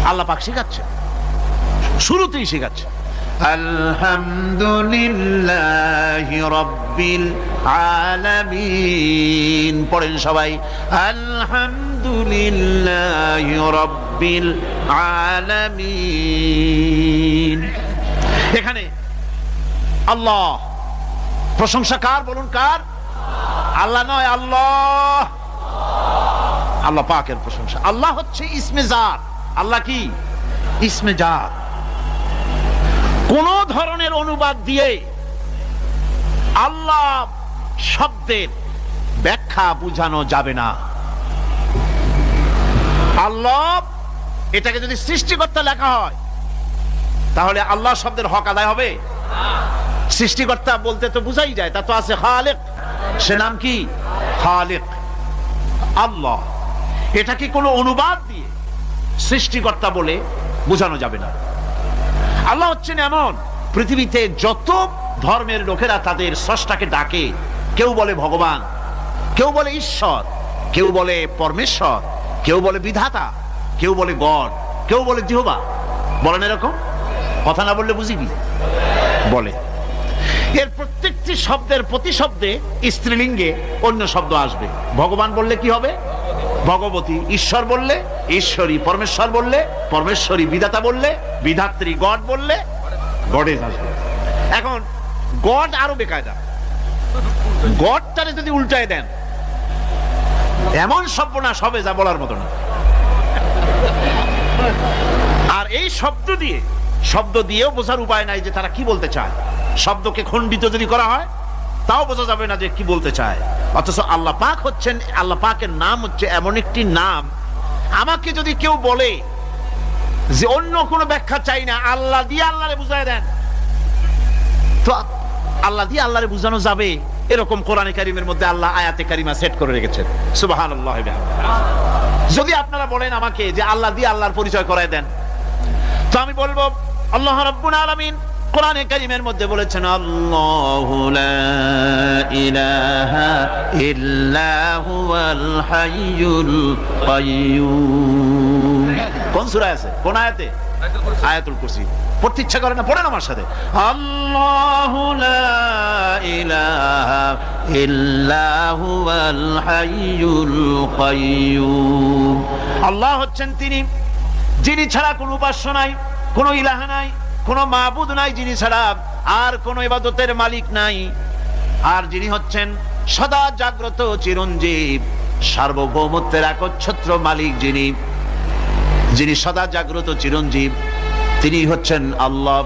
আল্লাহ পাক শিখাচ্ছে, শুরুতেই শিখাচ্ছে আলহামদুলিল্লাহি রাব্বিল আলামিন। পড়েন সবাই, আলহামদুলিল্লাহি রাব্বিল আলামিন। এখানে আল্লাহ, প্রশংসা কার বলুন? কার? আল্লাহ নয়, আল্লাহ, আল্লাহ পাকের প্রশংসা। আল্লাহ হচ্ছে ইসমে জাত। আল্লাহ কি? ইসমে জাত। কোন ধরনের অনুবাদ দিয়ে আল্লাহ শব্দের ব্যাখ্যা বুঝানো যাবে না। আল্লাহ এটাকে যদি সৃষ্টিকর্তা লেখা হয় তাহলে আল্লাহ শব্দের হক আদায় হবে? সৃষ্টিকর্তা বলতে তো বুঝাই যায়, তা তো আছে খালিক, সে নাম কি? খালিক। আল্লাহ এটাকে কোনো অনুবাদ দিয়ে সৃষ্টিকর্তা বলে বোঝানো যাবে না। আল্লাহ হচ্ছেন এমন, পৃথিবীতে যত ধর্মের লোকেরা তাদের স্রষ্টাকে ডাকে, কেউ বলে ভগবান, কেউ বলে ঈশ্বর, কেউ বলে পরমেশ্বর, কেউ বলে বিধাতা, কেউ বলে গড, কেউ বলে জিহোবা। বলেন এরকম? কথা না বললে বুঝি কি বলে? এর প্রত্যেকটি শব্দের প্রতি শব্দে স্ত্রীলিঙ্গে অন্য শব্দ আসবে। ভগবান বললে কি হবে? ভগবতী। ঈশ্বর বললে ঈশ্বরী। পরমেশ্বর বললে পরমেশ্বরী। বিধাতা বললে বিধাত্রী। গড বললে গডেজ আসবে। এখন গড আরো বেকায়দা। গডটারে যদি উল্টায় দেন এমন সর্বনাশ হবে যা বলার মতো না। আর এই শব্দ দিয়েও বোঝার উপায় নাই যে তারা কি বলতে চায়। শব্দকে খণ্ডিত যদি করা হয় তাও বোঝা যাবে না যে কি বলতে চায়। অথচ আল্লাহ পাক হচ্ছেন, আল্লাহ পাকের নাম হচ্ছে এমন একটি নাম, আমাকে যদি কেউ বলে যে অন্য কোনো ব্যাখ্যা চাই না, আল্লাহ দিয়ে আল্লাহরে বুঝায় দেন, তো আল্লাহ দিয়ে আল্লাহরে বুঝানো যাবে। এরকম কোরআনে কারীমের মধ্যে আল্লাহ আয়াতে কারিমা সেট করে রেখেছেন। সুবহানাল্লাহ। যদি আপনারা বলেন আমাকে যে আল্লাহ দিয়ে আল্লাহর পরিচয় করায় দেন, তো আমি বলবো আল্লাহ রাব্বুল আলামিন কোরআনে কারীমের মধ্যে বলেছেন, আল্লাহু লা ইলাহা ইল্লা হুয়াল হাইয়ুল কাইয়্যুম। কোন সূরায় আছে? কোন আয়াতে? আয়াতুল কুরসি। পড়তে ইচ্ছা করে না? পড়েন আমার সাথে, আল্লাহু লা ইলাহা ইল্লা হুয়াল হাইয়ুল কাইয়্যুম। আল্লাহ হচ্ছেন তিনি যিনি ছাড়া কোনো উপাস্য নাই, কোনো ইলাহ নাই, কোনো মাবুদ নাই যিনি ছাড়া, আর কোনো ইবাদতের মালিক নাই। আর যিনি হচ্ছেন সদা জাগ্রত চিরঞ্জীব, সার্বভৌমত্বের একচ্ছত্র মালিক, যিনি সদা জাগ্রত চিরঞ্জীব, তিনি হচ্ছেন আল্লাহ।